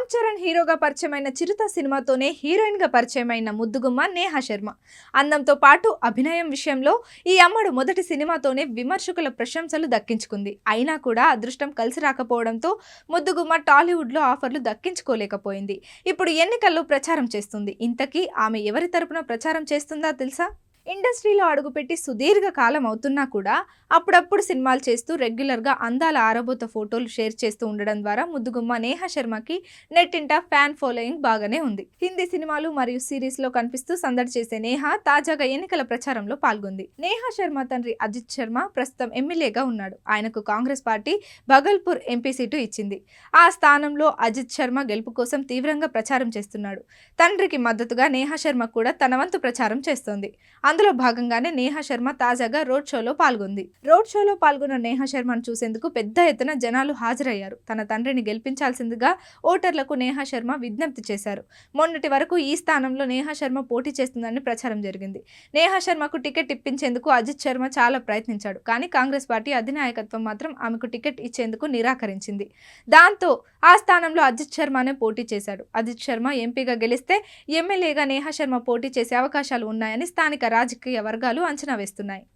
రామ్ చరణ్ హీరోగా పరిచయమైన చిరుత సినిమాతోనే హీరోయిన్ గా పరిచయమైన ముద్దుగుమ్మ నేహా శర్మ. అందంతో పాటు అభినయం విషయంలో ఈ అమ్మడు మొదటి సినిమాతోనే విమర్శకుల ప్రశంసలు దక్కించుకుంది. అయినా కూడా అదృష్టం కలిసి రాకపోవడంతో ముద్దుగుమ్మ టాలీవుడ్ లో ఆఫర్లు దక్కించుకోలేకపోయింది. ఇప్పుడు ఎన్నికల్లో ప్రచారం చేస్తుంది. ఇంతకీ ఆమె ఎవరి తరపున ప్రచారం చేస్తుందా తెలుసా? ఇండస్ట్రీలో అడుగుపెట్టి సుదీర్ఘ కాలం అవుతున్నా కూడా అప్పుడప్పుడు సినిమాలు చేస్తూ రెగ్యులర్గా అందాల ఆరబోత ఫోటోలు షేర్ చేస్తూ ఉండడం ద్వారా ముద్దుగుమ్మ నేహా శర్మకి నెట్టింట ఫ్యాన్ ఫాలోయింగ్ బాగానే ఉంది. హిందీ సినిమాలు మరియు సిరీస్లో కనిపిస్తూ సందడి చేసే నేహా తాజాగా ఎన్నికల ప్రచారంలో పాల్గొంది. నేహా శర్మ తండ్రి అజిత్ శర్మ ప్రస్తుతం ఎమ్మెల్యేగా ఉన్నాడు. ఆయనకు Congress party Bhagalpur MP seat ఇచ్చింది. ఆ స్థానంలో అజిత్ శర్మ గెలుపు కోసం తీవ్రంగా ప్రచారం చేస్తున్నాడు. తండ్రికి మద్దతుగా నేహా శర్మ కూడా తన వంతు ప్రచారం చేస్తోంది. అందులో భాగంగానే నేహా శర్మ తాజాగా రోడ్ షోలో పాల్గొంది. రోడ్ షోలో పాల్గొన్న నేహా శర్మను చూసేందుకు పెద్ద ఎత్తున జనాలు హాజరయ్యారు. తన తండ్రిని గెలిపించాల్సిందిగా ఓటర్లకు నేహా శర్మ విజ్ఞప్తి చేశారు. మొన్నటి వరకు ఈ స్థానంలో నేహా శర్మ పోటీ చేస్తుందని ప్రచారం జరిగింది. నేహా శర్మకు టికెట్ ఇప్పించేందుకు అజిత్ శర్మ చాలా ప్రయత్నించాడు. కానీ కాంగ్రెస్ పార్టీ అధినాయకత్వం మాత్రం ఆమెకు టికెట్ ఇచ్చేందుకు నిరాకరించింది. దాంతో ఆ స్థానంలో అజిత్ శర్మనే పోటీ చేశాడు. అజిత్ శర్మ ఎంపీగా గెలిస్తే ఎమ్మెల్యేగా నేహా శర్మ పోటీ చేసే అవకాశాలు ఉన్నాయని స్థానిక రాజకీయ వర్గాలు అంచనా వేస్తున్నాయి.